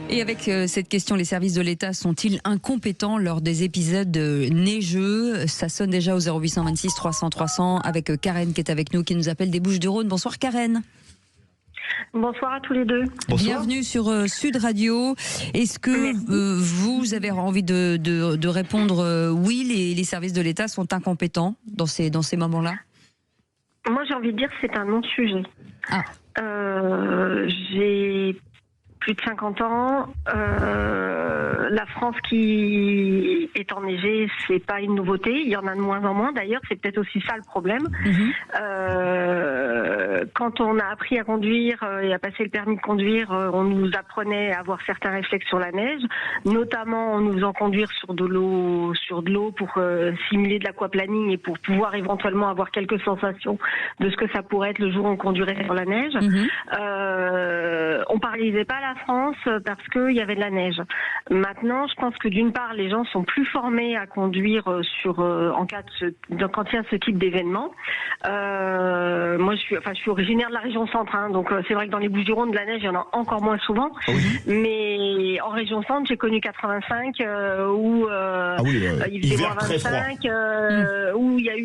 Et avec cette question, les services de l'État sont-ils incompétents lors des épisodes neigeux? Ça sonne déjà au 0826 300 300 avec Karen qui est avec nous, qui nous appelle des Bouches-du-Rhône. Bonsoir Karen. Bonsoir à tous les deux. Bonsoir. Bienvenue sur Sud Radio. Est-ce que vous avez envie de répondre oui, les services de l'État sont incompétents dans ces moments-là? Moi j'ai envie de dire que c'est un non-sujet. Ah. J'ai plus de 50 ans. La France qui est enneigée, c'est pas une nouveauté. Il y en a de moins en moins. D'ailleurs, c'est peut-être aussi ça le problème. Quand on a appris à conduire et à passer le permis de conduire, on nous apprenait à avoir certains réflexes sur la neige, notamment en nous faisant conduire sur de l'eau pour simuler de l'aquaplaning et pour pouvoir éventuellement avoir quelques sensations de ce que ça pourrait être le jour où on conduirait sur la neige. On paralysait pas la France parce qu'il y avait de la neige. Maintenant, je pense que d'une part, les gens sont plus formés à conduire quand il y a ce type d'événement. Moi, je suis originaire de la région centre, donc c'est vrai que dans les Bouches-du-Rhône, de la neige, il y en a encore moins souvent. Mais en région centre, j'ai connu 85 où il faisait moins 25, où il y a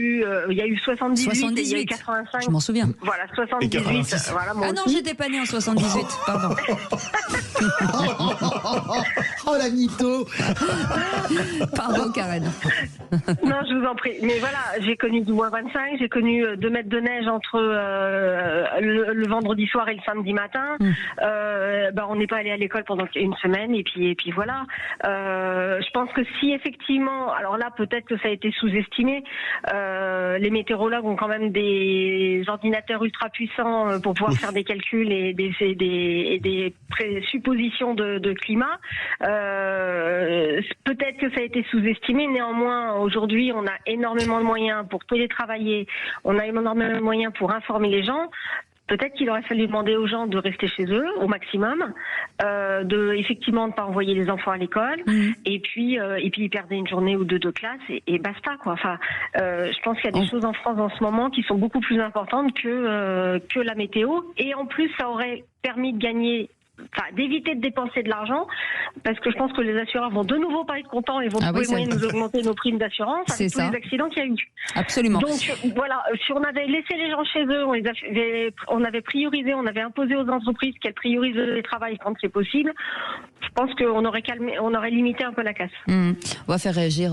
eu 78 et il y a eu 85. Je m'en souviens. Voilà, 78. Voilà, moi non, aussi. j'étais pas née en 78, pardon. Oh la mytho. Pardon Karen. Non, je vous en prie. Mais voilà, j'ai connu du moins 25, j'ai connu 2 mètres de neige entre le vendredi soir et le samedi matin. On n'est pas allé à l'école pendant une semaine et puis voilà. Je pense que si effectivement, alors là peut-être que ça a été sous-estimé, les météorologues ont quand même des ordinateurs ultra puissants pour pouvoir faire des calculs et des suppositions de climat. Peut-être que ça a été sous-estimé. Néanmoins, aujourd'hui, on a énormément de moyens pour télétravailler. On a énormément de moyens pour informer les gens. Peut-être qu'il aurait fallu demander aux gens de rester chez eux au maximum, effectivement de pas envoyer les enfants à l'école, et puis ils perdaient une journée ou deux de classe et basta quoi. Enfin, je pense qu'il y a des choses en France en ce moment qui sont beaucoup plus importantes que la météo, et en plus ça aurait permis de gagner. D'éviter de dépenser de l'argent, parce que je pense que les assureurs vont de nouveau pas être contents et vont trouver moyen de nous augmenter nos primes d'assurance avec tous les accidents qu'il y a eu. Absolument. Donc voilà, si on avait laissé les gens chez eux, on avait priorisé, on avait imposé aux entreprises qu'elles priorisent le travail quand c'est possible, je pense qu'on aurait limité un peu la casse. On va faire réagir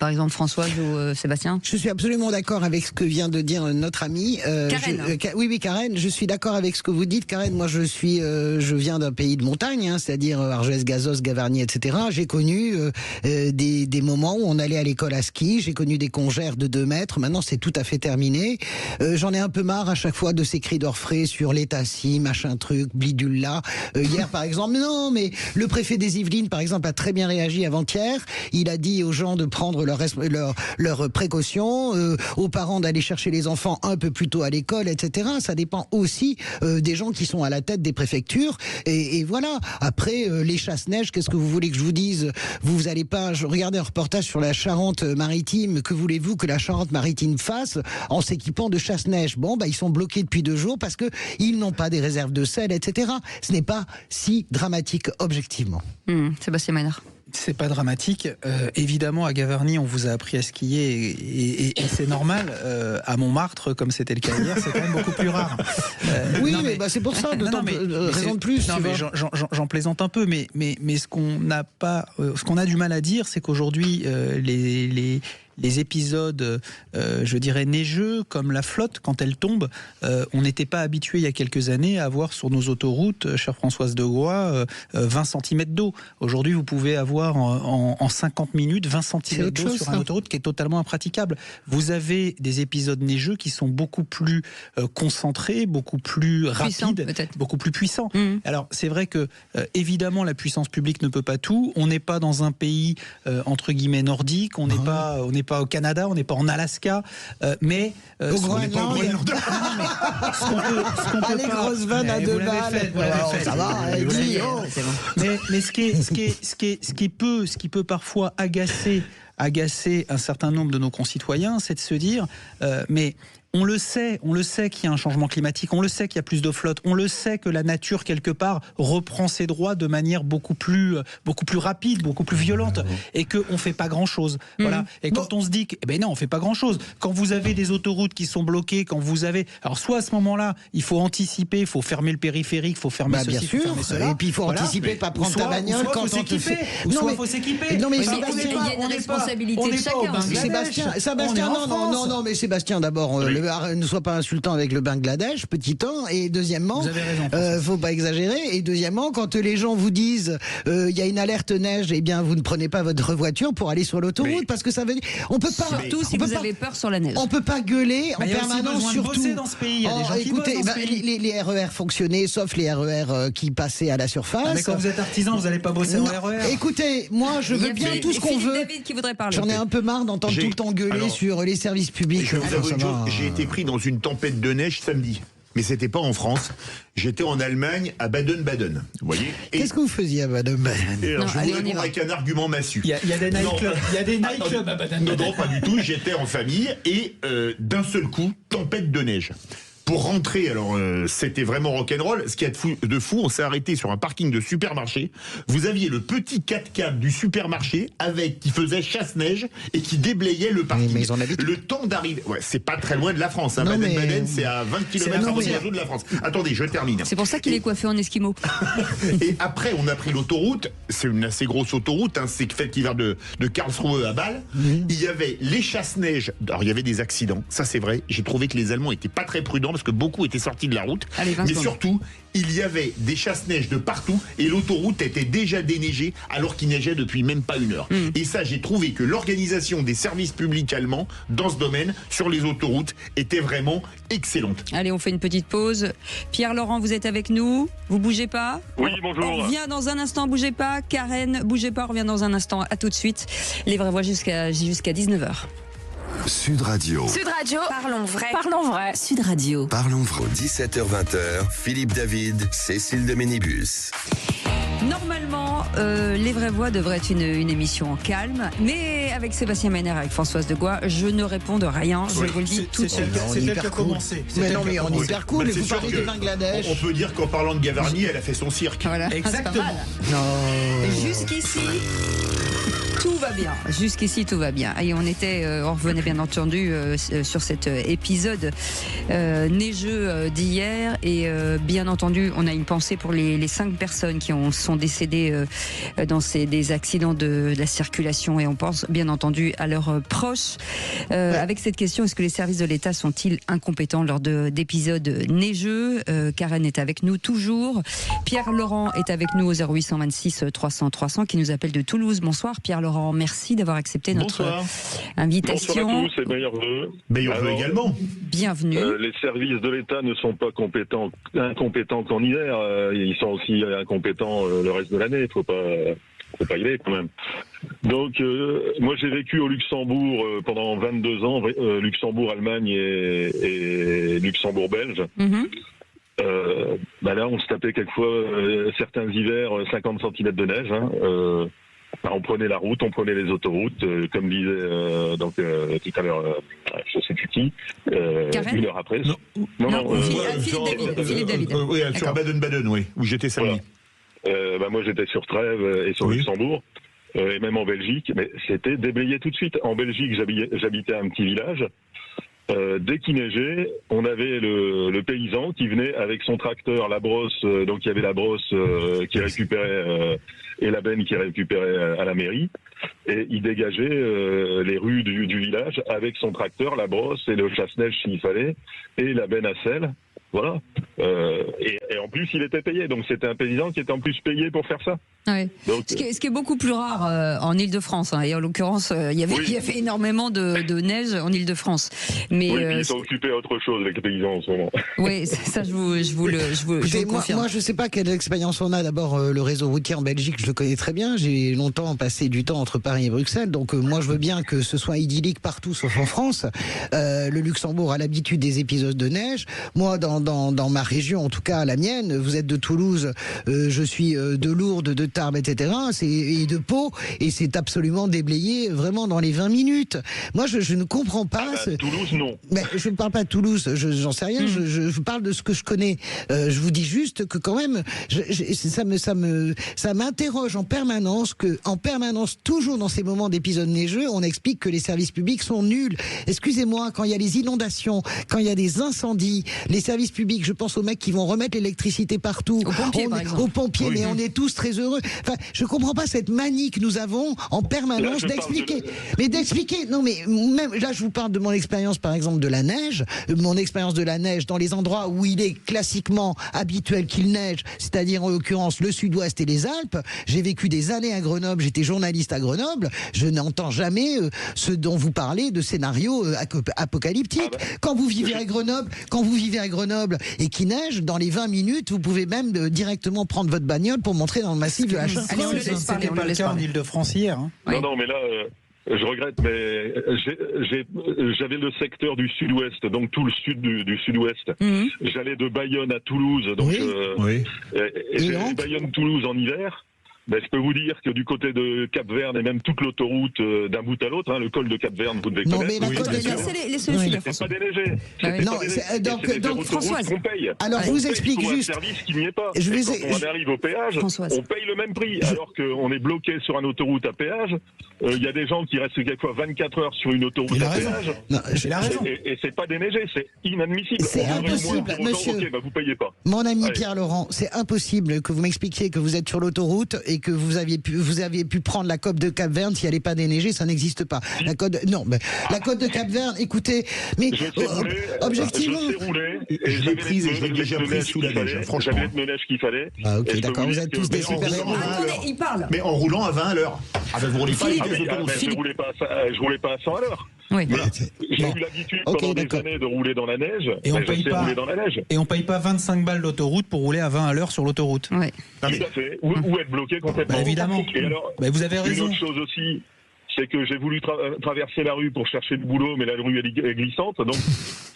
par exemple Françoise ou Sébastien. Je suis absolument d'accord avec ce que vient de dire notre amie. Karen. Oui, Karen, je suis d'accord avec ce que vous dites. Karen, moi je viens d'un pays de montagne, c'est-à-dire Argelès, Gazos, Gavarnie, etc. J'ai connu des moments où on allait à l'école à ski, j'ai connu des congères de 2 mètres, maintenant c'est tout à fait terminé. J'en ai un peu marre à chaque fois de ces cris d'orfraie sur l'état ci, machin truc, bidule là. Hier par exemple, mais le préfet des Yvelines par exemple a très bien réagi avant-hier, il a dit aux gens de prendre leurs précautions, aux parents d'aller chercher les enfants un peu plus tôt à l'école, etc. Ça dépend aussi des gens qui sont à la tête des préfectures. Et voilà. Après, les chasse-neige, qu'est-ce que vous voulez que je vous dise? Vous allez pas. Je regardais un reportage sur la Charente-Maritime. Que voulez-vous que la Charente-Maritime fasse en s'équipant de chasse-neige? Ils sont bloqués depuis 2 jours parce que ils n'ont pas des réserves de sel, etc. Ce n'est pas si dramatique objectivement. Sébastien Maynard. C'est pas dramatique. Évidemment, à Gavarnie, on vous a appris à skier et c'est normal. À Montmartre, comme c'était le cas hier, c'est quand même beaucoup plus rare. C'est pour ça. Raison de plus. Non, mais j'en plaisante un peu. Mais ce qu'on a du mal à dire, c'est qu'aujourd'hui, les épisodes, je dirais, neigeux, comme la flotte, quand elle tombe, on n'était pas habitué il y a quelques années à avoir sur nos autoroutes, chère Françoise de Gois, 20 cm d'eau. Aujourd'hui, vous pouvez avoir en 50 minutes 20 cm d'eau sur une autoroute qui est totalement impraticable. Vous avez des épisodes neigeux qui sont beaucoup plus concentrés, beaucoup plus rapides, beaucoup plus puissants. Alors, c'est vrai que, évidemment, la puissance publique ne peut pas tout. On n'est pas dans un pays, entre guillemets, nordique. On n'est pas au Canada, on n'est pas en Alaska, mais au Groenland. Les grosses vannes à 2 balles. Ça va, mais ce qui peut parfois agacer un certain nombre de nos concitoyens, c'est de se dire, mais on le sait qu'il y a un changement climatique, on le sait qu'il y a plus de flotte, on le sait que la nature quelque part reprend ses droits de manière beaucoup plus rapide, beaucoup plus violente, et qu'on fait pas grand chose. Voilà. Et quand on se dit que, non, on fait pas grand chose. Quand vous avez des autoroutes qui sont bloquées, alors soit à ce moment-là, il faut anticiper, il faut fermer le périphérique, il faut fermer ceci, bien sûr. faut fermer cela. Et puis il faut anticiper, pas prendre ta bagnole quand on te fait. Soit il faut s'équiper. Non mais il y a une responsabilité de chacun. Sébastien, non, mais Sébastien, d'abord, ne sois pas insultant avec le Bangladesh, petit 1, et deuxièmement, vous avez raison, faut pas exagérer, et deuxièmement, quand les gens vous disent, il y a une alerte neige, eh bien, vous ne prenez pas votre voiture pour aller sur l'autoroute, parce que ça veut dire, on peut pas. Surtout si vous avez peur sur la neige. On peut pas gueuler en permanence sur tout. Dans ce pays. Il y a des gens qui écoutez, bossent dans ce pays. les RER fonctionnaient, sauf les RER qui passaient à la surface. Mais quand vous êtes artisan, vous n'allez pas bosser en RER. Écoutez, moi, je veux bien tout ce qu'on veut. David qui voudrait parler. J'en ai un peu marre d'entendre tout le temps gueuler sur les services publics. Je vous avoue une chose, j'ai été pris dans une tempête de neige samedi. Mais c'était pas en France. J'étais en Allemagne, à Baden-Baden. Vous voyez. Qu'est-ce que vous faisiez à Baden-Baden? Je vous réponds avec un argument massu. Il y a des nightclubs. Il y a des nightclubs à Baden-Baden. Non, pas du tout. J'étais en famille et d'un seul coup, tempête de neige. Pour rentrer, alors c'était vraiment rock'n'roll. Ce qu'il y a de fou, on s'est arrêté sur un parking de supermarché. Vous aviez le petit 4x4 du supermarché qui faisait chasse-neige et qui déblayait le parking. Mais ils en habitent. Le temps d'arriver, c'est pas très loin de la France. Hein. Baden-Baden, c'est à 20 km avant de la France. Attendez, je termine. C'est pour ça qu'il est coiffé en esquimau. Et après, on a pris l'autoroute. C'est une assez grosse autoroute. Hein. C'est celle qui va de Karlsruhe à Bâle. Il y avait les chasse-neige. Alors, il y avait des accidents. Ça, c'est vrai. J'ai trouvé que les Allemands étaient pas très prudents parce que beaucoup étaient sortis de la route. Allez, mais surtout, il y avait des chasse-neige de partout et l'autoroute était déjà déneigée alors qu'il neigeait depuis même pas une heure. Et ça, j'ai trouvé que l'organisation des services publics allemands dans ce domaine, sur les autoroutes, était vraiment excellente. Allez, on fait une petite pause. Pierre-Laurent, vous êtes avec nous. Vous bougez pas. Oui, bonjour. On revient dans un instant, bougez pas. Karen, bougez pas, on revient dans un instant. À tout de suite. Les vraies voix jusqu'à 19h. Sud Radio. Sud Radio. Parlons vrai. Parlons vrai. Sud Radio. Parlons vrai. 17h-20h, Philippe David, Cécile de Ménibus. Normalement, Les Vraies Voix devrait être une émission calme, mais avec Sébastien Meiner et avec Françoise Degois, je ne réponds de rien, je vous le dis tout de suite. C'est elle qui a commencé. Mais non, mais on est hyper cool, vous parlez du Bangladesh. On peut dire qu'en parlant de Gavarni, elle a fait son cirque. Voilà. Exactement. Jusqu'ici, tout va bien. Jusqu'ici, tout va bien. Et on revenait bien entendu sur cet épisode neigeux d'hier. Et bien entendu, on a une pensée pour les 5 personnes qui sont décédées dans des accidents de la circulation. Et on pense bien entendu à leurs proches. Avec cette question, est-ce que les services de l'État sont-ils incompétents lors d'épisodes neigeux? Karen est avec nous toujours. Pierre-Laurent est avec nous au 0826 300 300 qui nous appelle de Toulouse. Bonsoir Pierre-Laurent. Merci d'avoir accepté notre invitation. Bonsoir à tous et meilleurs vœux. Meilleurs vœux également. Bienvenue. Les services de l'État ne sont pas incompétents qu'en hiver. Ils sont aussi incompétents le reste de l'année. Faut pas y aller quand même. Donc, moi j'ai vécu au Luxembourg pendant 22 ans, Luxembourg, Allemagne et Luxembourg, Belge. Là, on se tapait quelquefois certains hivers 50 cm de neige. On prenait la route, on prenait les autoroutes, comme disait tout à l'heure, je sais plus qui, une heure après. Non, Philippe David. Oui, sur Baden-Baden, oui, où j'étais samedi. Voilà. Moi j'étais sur Trèves et sur Luxembourg, et même en Belgique, mais c'était déblayé tout de suite. En Belgique, j'habitais un petit village. Dès qu'il neigeait, on avait le paysan qui venait avec son tracteur, la brosse, donc il y avait la brosse qui récupérait et la benne qui récupérait à la mairie, et il dégageait les rues du village avec son tracteur, la brosse et le chasse-neige s'il fallait, et la benne à sel. Voilà. Et en plus, il était payé. Donc, c'était un paysan qui était en plus payé pour faire ça. Ouais. Donc, ce qui est beaucoup plus rare en Ile-de-France. Et en l'occurrence, il y avait énormément de neige en Ile-de-France. Mais ils sont occupés à autre chose avec les paysans en ce moment. Oui, ça, je vous le confirme. Moi, je ne sais pas quelle expérience on a. D'abord, le réseau routier en Belgique, je le connais très bien. J'ai longtemps passé du temps entre Paris et Bruxelles. Donc, moi, je veux bien que ce soit idyllique partout, sauf en France. Le Luxembourg a l'habitude des épisodes de neige. Moi, dans ma région, en tout cas la mienne, vous êtes de Toulouse, je suis de Lourdes, de Tarbes, etc., et de Pau, et c'est absolument déblayé vraiment dans les 20 minutes. Moi, je ne comprends pas. Toulouse, non. Mais je ne parle pas de Toulouse, j'en sais rien, je parle de ce que je connais. Je vous dis juste que quand même, ça m'interroge en permanence toujours dans ces moments d'épisodes neigeux, on explique que les services publics sont nuls. Excusez-moi, quand il y a les inondations, quand il y a des incendies, les services publics, je pense aux mecs qui vont remettre l'électricité partout. Aux pompiers, oui. Mais on est tous très heureux. Enfin, je comprends pas cette manie que nous avons en permanence d'expliquer. Non, mais même là, je vous parle de mon expérience, par exemple, de la neige. Mon expérience de la neige dans les endroits où il est classiquement habituel qu'il neige, c'est-à-dire en l'occurrence le Sud-Ouest et les Alpes. J'ai vécu des années à Grenoble, j'étais journaliste à Grenoble. Je n'entends jamais ce dont vous parlez de scénarios apocalyptiques. Quand vous vivez à Grenoble et qu'il neige, dans les 20 minutes, vous pouvez même directement prendre votre bagnole pour montrer dans le massif de la Chartreuse. C'était pas le cas en Ile-de-France hier. Hein. Non, mais là, je regrette, mais j'avais le secteur du Sud-Ouest, donc tout le sud du Sud-Ouest. J'allais de Bayonne à Toulouse, donc et j'allais de Bayonne-Toulouse en hiver. Ben, je peux vous dire que du côté de Cap-Verne et même toute l'autoroute d'un bout à l'autre, le col de Cap-Verne, vous devez connaître. Non, mais la côte c'est pas déneigé. Donc Françoise, qu'on paye. Alors je vous explique juste. Un service qui n'y est pas. Quand on arrive au péage, on paye le même prix, alors qu'on est bloqué sur une autoroute à péage. Il y a des gens qui restent quelquefois 24 heures sur une autoroute à péage. Et c'est pas déneigé, c'est inadmissible. C'est impossible, monsieur. Vous payez pas. Mon ami Pierre Laurent, c'est impossible que vous m'expliquiez que vous êtes sur l'autoroute et que vous aviez pu prendre la côte de Cap-Verne si elle n'est pas déneigée, ça n'existe pas. La côte de Cap-Verne, écoutez, mais objectivement, je sais rouler et je l'ai prise et je l'ai déjà prise sous la neige, franchement. J'avais le neige qu'il fallait. Ah ok, d'accord, vous êtes tous des super-héros. Il parle. Mais en roulant à 20 à l'heure. Ah ben vous roulez pas avec les autoroutes. Je roulais pas à 100 à l'heure. Oui. J'ai eu l'habitude pendant des années de rouler dans la neige. Et on paye pas 25 balles d'autoroute pour rouler à 20 à l'heure sur l'autoroute. Oui. Tout à fait. Ou être bloqué complètement. Évidemment. Et alors, vous avez raison. Une autre chose aussi, c'est que j'ai voulu traverser la rue pour chercher du boulot, mais la rue est glissante. Donc,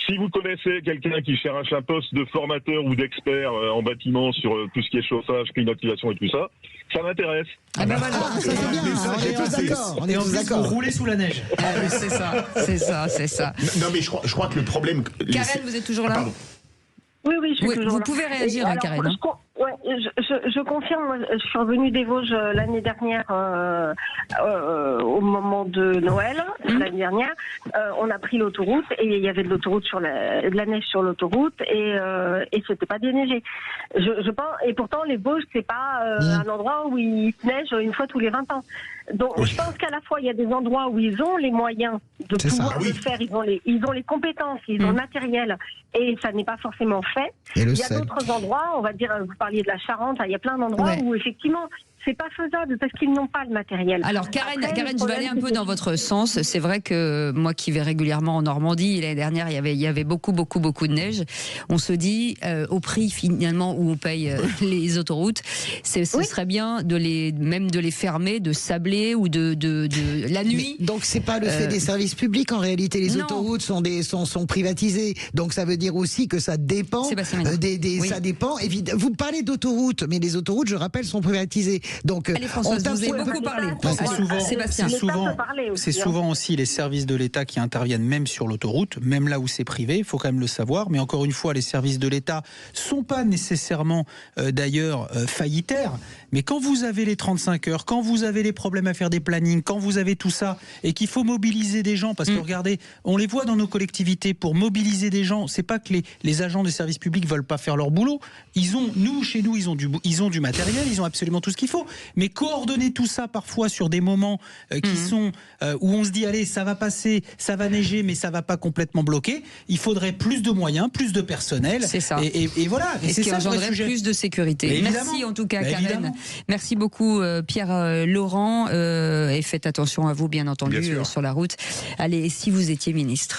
si vous connaissez quelqu'un qui cherche un poste de formateur ou d'expert en bâtiment sur tout ce qui est chauffage, climatisation et tout ça, ça m'intéresse. Ah ben voilà, ça c'est bien, on est tous d'accord. On est tous d'accord. Rouler sous la neige. C'est ça. Non mais je crois que le problème... Karen, vous êtes toujours là? Pardon. Oui, je suis toujours là. Vous pouvez réagir, Karen. Je confirme, moi, je suis revenue des Vosges l'année dernière au moment de Noël, l'année dernière. On a pris l'autoroute et il y avait de la neige sur l'autoroute et c'était pas déneigé. Je pense, et pourtant les Vosges c'est pas un endroit où il neige une fois tous les 20 ans. Donc je pense qu'à la fois il y a des endroits où ils ont les moyens de pouvoir le faire, ils ont les compétences, ils ont le matériel et ça n'est pas forcément fait. Il y a d'autres endroits, on va dire, vous parliez de la Charente, il y a plein d'endroits où effectivement c'est pas faisable parce qu'ils n'ont pas le matériel. Alors Karen, je vais aller un peu dans votre sens. C'est vrai que moi qui vais régulièrement en Normandie, l'année dernière il y avait beaucoup de neige. On se dit au prix finalement où on paye les autoroutes, ce serait bien de les fermer, de sabler ou de la nuit. Mais donc c'est pas le fait des services publics en réalité. Les autoroutes sont privatisées. Donc ça veut dire aussi que ça dépend ça dépend. Évidemment, vous parlez d'autoroutes, mais les autoroutes, je rappelle, sont privatisées. Donc, allez Françoise, vous avez beaucoup parlé. C'est souvent aussi les services de l'État qui interviennent même sur l'autoroute, même là où c'est privé, il faut quand même le savoir. Mais encore une fois, les services de l'État sont pas nécessairement d'ailleurs faillitaires. Mais quand vous avez les 35 heures, quand vous avez les problèmes à faire des plannings, quand vous avez tout ça et qu'il faut mobiliser des gens, parce que regardez, on les voit dans nos collectivités, pour mobiliser des gens, c'est pas que les agents des services publics veulent pas faire leur boulot. Chez nous, ils ont du matériel, ils ont absolument tout ce qu'il faut. Mais coordonner tout ça parfois sur des moments qui sont où on se dit allez, ça va passer, ça va neiger, mais ça va pas complètement bloquer. Il faudrait plus de moyens, plus de personnel. C'est ça. Et voilà. Et ce qui engendrerait plus de sécurité. Merci en tout cas, Karen. Évidemment. Merci beaucoup, Pierre Laurent. Et faites attention à vous, bien entendu, sur la route. Allez, si vous étiez ministre.